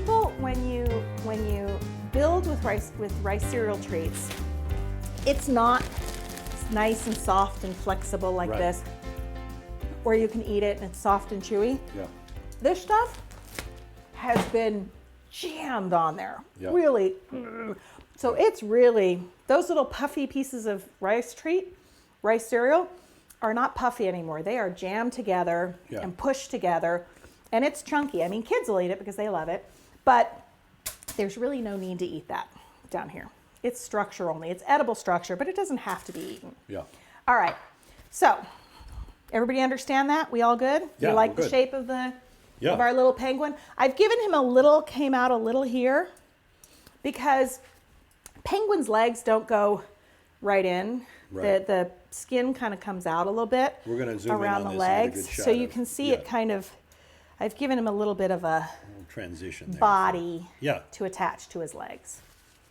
people, when you build with rice cereal treats, it's not nice and soft and flexible like this, where you can eat it and it's soft and chewy. Yeah. This stuff has been jammed on there, really. So it's really, those little puffy pieces of rice cereal are not puffy anymore. They are jammed together and pushed together, and it's chunky. I mean, kids will eat it because they love it, but there's really no need to eat that down here. It's structure only. It's edible structure, but it doesn't have to be eaten. Yeah. All right. So, everybody understand that? We all good? Yeah, you like we're the good. shape of of our little penguin? I've given him came out a little here, because penguins' legs don't go right in. Right. The skin kind of comes out a little bit. We're going to zoom around in on the this and get a legs, good shot so you of- can see it kind of. I've given him a little bit of a transition there. body Yeah. to attach to his legs.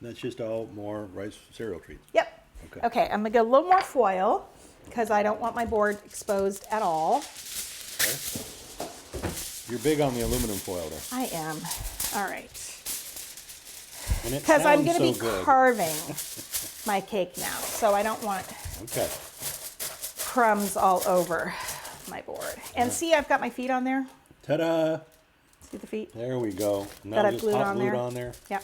That's just all more rice cereal treats. Yep. Okay. Okay, I'm gonna get a little more foil because I don't want my board exposed at all. Okay. You're big on the aluminum foil there. I am. All right. Because I'm going to be carving my cake now, so I don't want crumbs all over my board. And see, I've got my feet on there. Ta-da! See the feet? There we go. Now That I've just glued hot on glued there. on there. Yep.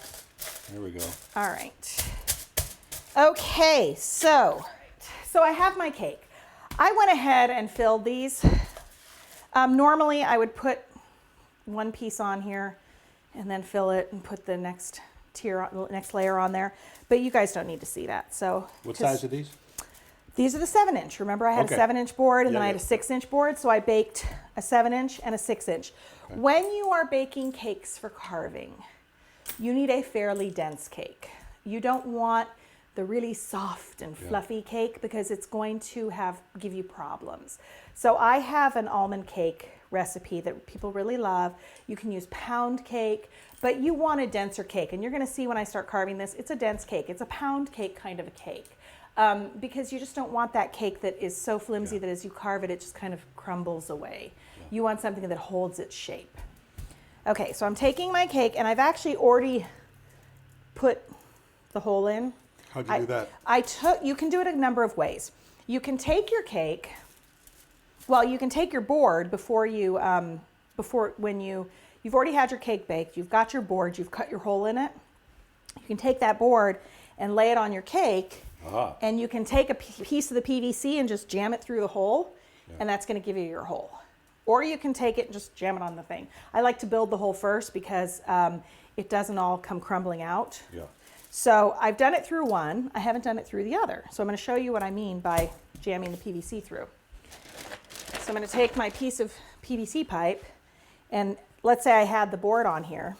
There we go. All right. Okay, so I have my cake. I went ahead and filled these. Normally, I would put one piece on here and then fill it and put the next layer on there. But you guys don't need to see that. So What size are these? These are the 7-inch. Remember, I had a 7-inch board and then I had a 6-inch board. So I baked a 7-inch and a 6-inch. Okay. When you are baking cakes for carving, you need a fairly dense cake. You don't want the really soft and fluffy cake because it's going to give you problems. So I have an almond cake recipe that people really love. You can use pound cake, but you want a denser cake. And you're gonna see when I start carving this, it's a dense cake. It's a pound cake kind of a cake. Because you just don't want that cake that is so flimsy that as you carve it, it just kind of crumbles away. Yeah. You want something that holds its shape. Okay, so I'm taking my cake and I've actually already put the hole in. How'd you do that? You can do it a number of ways. You can take your cake, you can take your board you've already had your cake baked, you've got your board, you've cut your hole in it. You can take that board and lay it on your cake, and you can take a piece of the PVC and just jam it through the hole, and that's gonna give you your hole. Or you can take it and just jam it on the thing. I like to build the hole first because it doesn't all come crumbling out. Yeah. So I've done it through one, I haven't done it through the other. So I'm gonna show you what I mean by jamming the PVC through. So I'm gonna take my piece of PVC pipe, and let's say I had the board on here.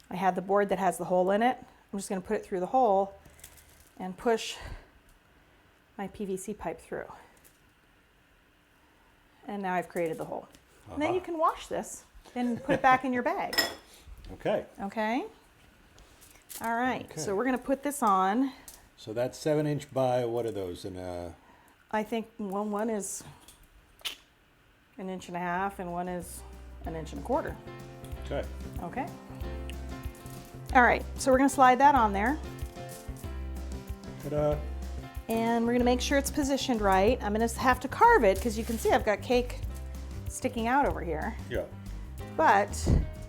I had the board that has the hole in it. I'm just gonna put it through the hole and push my PVC pipe through. And now I've created the hole. And then you can wash this and put it back in your bag. Okay. Okay? All right, so we're gonna put this on. So that's 7-inch by, what are those? I think one is 1.5 inches and one is 1.25 inches. Okay. Okay. All right, so we're gonna slide that on there. Ta-da. And we're gonna make sure it's positioned right. I'm gonna have to carve it because you can see I've got cake sticking out over here. Yeah. But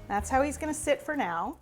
that's how he's gonna sit for now.